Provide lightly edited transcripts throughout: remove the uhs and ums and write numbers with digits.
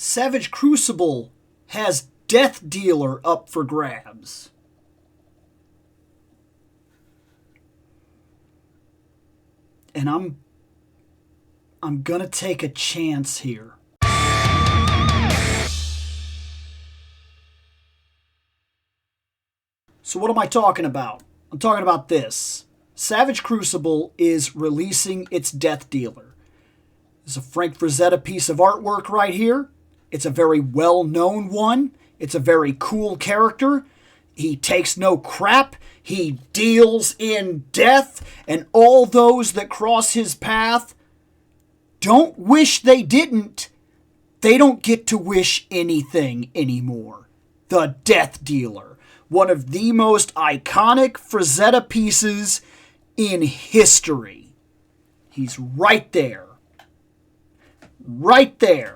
Savage Crucible has Death Dealer up for grabs. And I'm gonna take a chance here. So what am I talking about? I'm talking about this. Savage Crucible is releasing its Death Dealer. It's a Frank Frazetta piece of artwork right here. It's a very well-known one. It's a very cool character. He takes no crap. He deals in death, and all those that cross his path don't wish they didn't. They don't get to wish anything anymore. The Death Dealer. One of the most iconic Frazetta pieces in history. He's right there. Right there.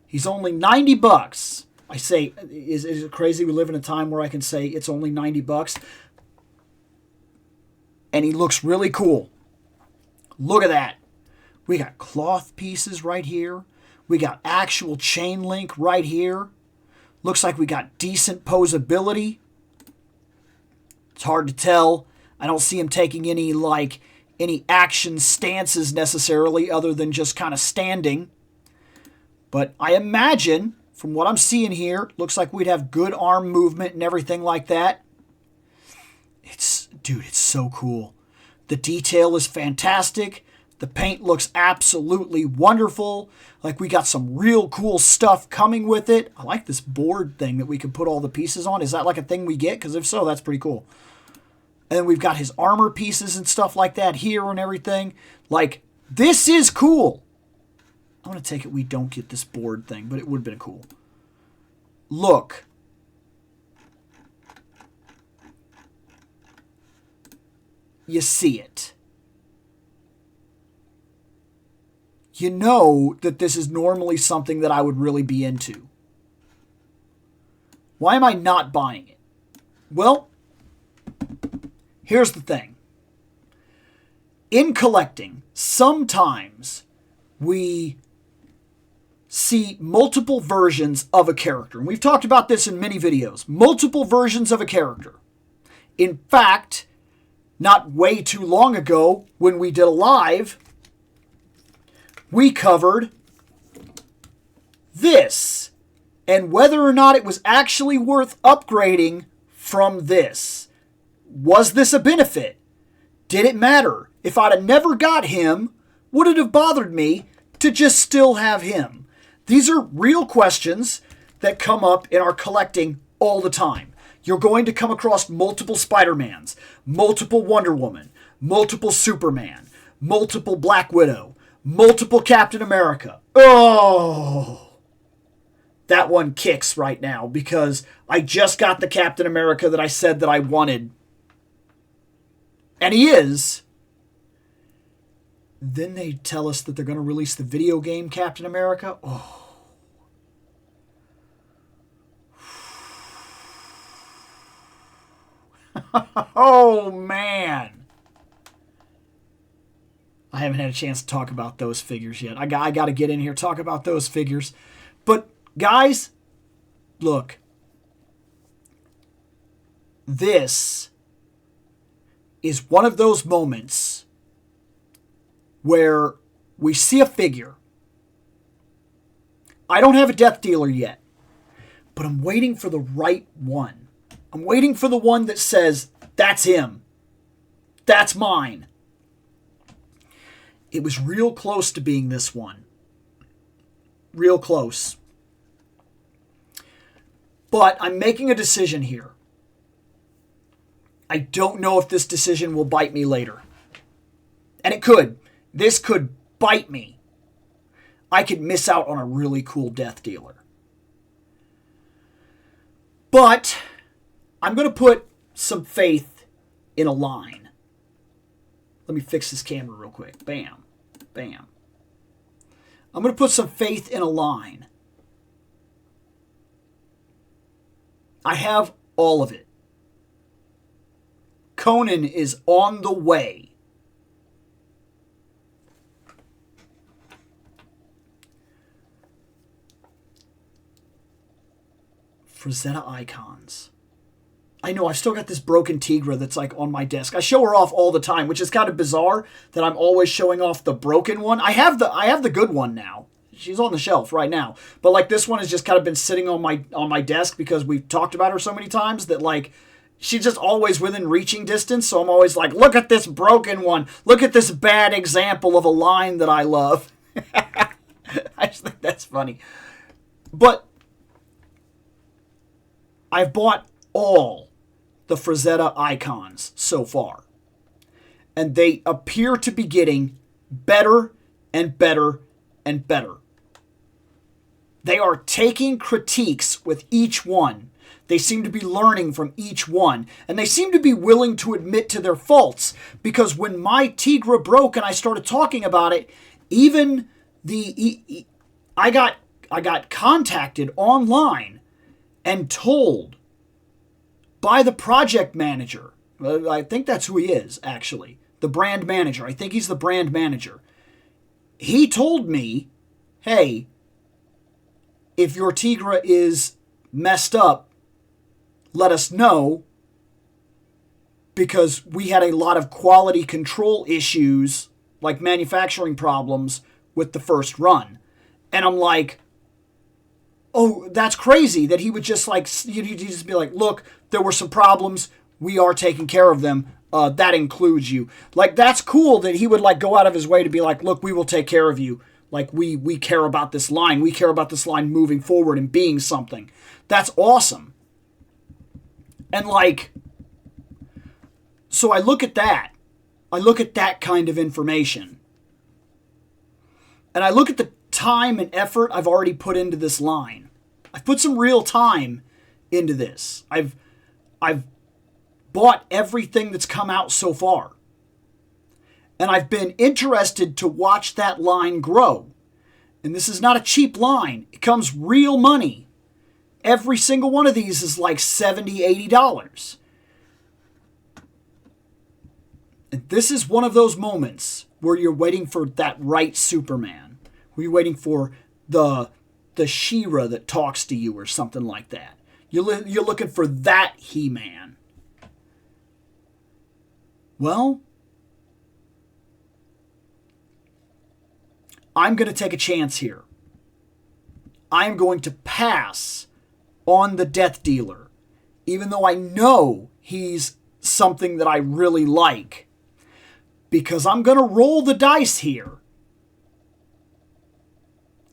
He's only $90. I say, is it crazy we live in a time where I can say it's only $90? And he looks really cool. Look at that. We got cloth pieces right here. We got actual chain link right here. Looks like we got decent posability. It's hard to tell. I don't see him taking any action stances necessarily other than just kind of standing. But I imagine, from what I'm seeing here, looks like we'd have good arm movement and everything like that. Dude, it's so cool. The detail is fantastic. The paint looks absolutely wonderful. Like, we got some real cool stuff coming with it. I like this board thing that we can put all the pieces on. Is that like a thing we get? Because if so, that's pretty cool. And then we've got his armor pieces and stuff like that here and everything. Like, this is cool. I'm going to take it we don't get this board thing, but it would have been cool. Look. You see it. You know that this is normally something that I would really be into. Why am I not buying it? Well, here's the thing. In collecting, sometimes we see multiple versions of a character. And we've talked about this in many videos. Multiple versions of a character. In fact, not way too long ago, when we did a live, we covered this and whether or not it was actually worth upgrading from this. Was this a benefit? Did it matter? If I'd have never got him, would it have bothered me to just still have him? These are real questions that come up in our collecting all the time. You're going to come across multiple Spider-Mans, multiple Wonder Woman, multiple Superman, multiple Black Widow, multiple Captain America. Oh, that one kicks right now because I just got the Captain America that I said that I wanted. And he is. Then they tell us that they're going to release the video game Captain America. Oh. Oh, man. I haven't had a chance to talk about those figures yet. I got to get in here, talk about those figures. But, guys, look. This is one of those moments where we see a figure. I don't have a Death Dealer yet, but I'm waiting for the right one. I'm waiting for the one that says, that's him. That's mine. It was real close to being this one. Real close. But I'm making a decision here. I don't know if this decision will bite me later. And it could. This could bite me. I could miss out on a really cool Death Dealer. But I'm going to put some faith in a line. Let me fix this camera real quick. Bam. Bam. I'm going to put some faith in a line. I have all of it. Conan is on the way. Frazetta icons. I know, I've still got this broken Tigra that's like on my desk. I show her off all the time, which is kind of bizarre that I'm always showing off the broken one. I have the good one now. She's on the shelf right now. But like this one has just kind of been sitting on my desk because we've talked about her so many times that like she's just always within reaching distance. So I'm always like, look at this broken one. Look at this bad example of a line that I love. I just think that's funny. But I've bought all the Frazetta icons so far. And they appear to be getting better and better and better. They are taking critiques with each one. They seem to be learning from each one. And they seem to be willing to admit to their faults. Because when my Tigra broke and I started talking about it, even I got contacted online and told by the project manager. I think that's who he is, actually. The brand manager. I think he's the brand manager. He told me, hey, if your Tigra is messed up, let us know, because we had a lot of quality control issues, like manufacturing problems, with the first run. And I'm like, oh, that's crazy that he would just like, you'd just be like, look, there were some problems. We are taking care of them. That includes you. Like, that's cool that he would like go out of his way to be like, look, we will take care of you. Like, we care about this line. We care about this line moving forward and being something. That's awesome. And like, so I look at that. I look at that kind of information. And I look at the time and effort I've already put into this line. I've put some real time into this. I've bought everything that's come out so far. And I've been interested to watch that line grow. And this is not a cheap line. It comes real money. Every single one of these is like $70, $80. And this is one of those moments where you're waiting for that right Superman. Where you're waiting for the She-Ra that talks to you or something like that. You're looking for that He-Man. Well, I'm going to take a chance here. I'm going to pass on the Death Dealer, even though I know he's something that I really like, because I'm going to roll the dice here.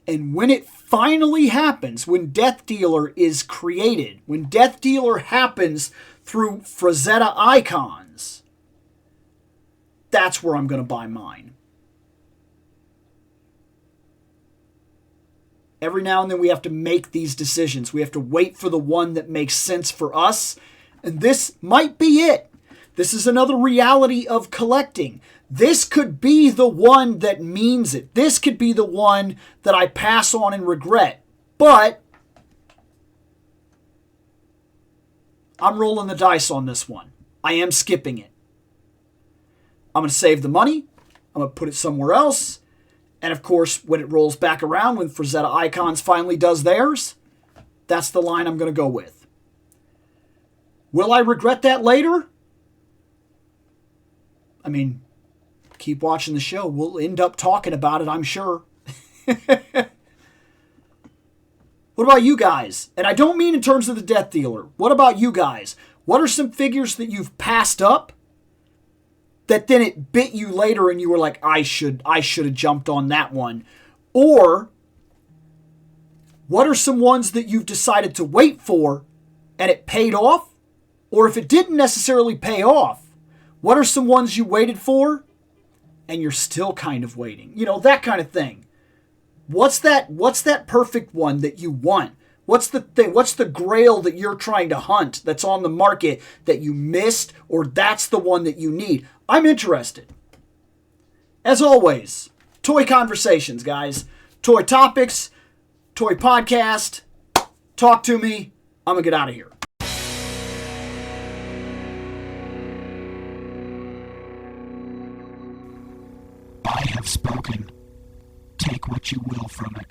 And when it finally happens, when Death Dealer is created, when Death Dealer happens through Frazetta icons, that's where I'm going to buy mine. Every now and then we have to make these decisions. We have to wait for the one that makes sense for us. And this might be it. This is another reality of collecting. This could be the one that means it. This could be the one that I pass on and regret. But I'm rolling the dice on this one. I am skipping it. I'm going to save the money. I'm going to put it somewhere else. And of course, when it rolls back around, when Frazetta Icons finally does theirs, that's the line I'm going to go with. Will I regret that later? I mean, keep watching the show. We'll end up talking about it, I'm sure. What about you guys? And I don't mean in terms of the Death Dealer. What about you guys? What are some figures that you've passed up that then it bit you later and you were like, I should have jumped on that one? Or what are some ones that you've decided to wait for and it paid off? Or if it didn't necessarily pay off, what are some ones you waited for and you're still kind of waiting? You know, that kind of thing. What's that perfect one that you want? What's the thing? What's the grail that you're trying to hunt that's on the market that you missed, or that's the one that you need? I'm interested. As always, toy conversations, guys. Toy topics, toy podcast. Talk to me. I'm going to get out of here. I have spoken. Take what you will from it.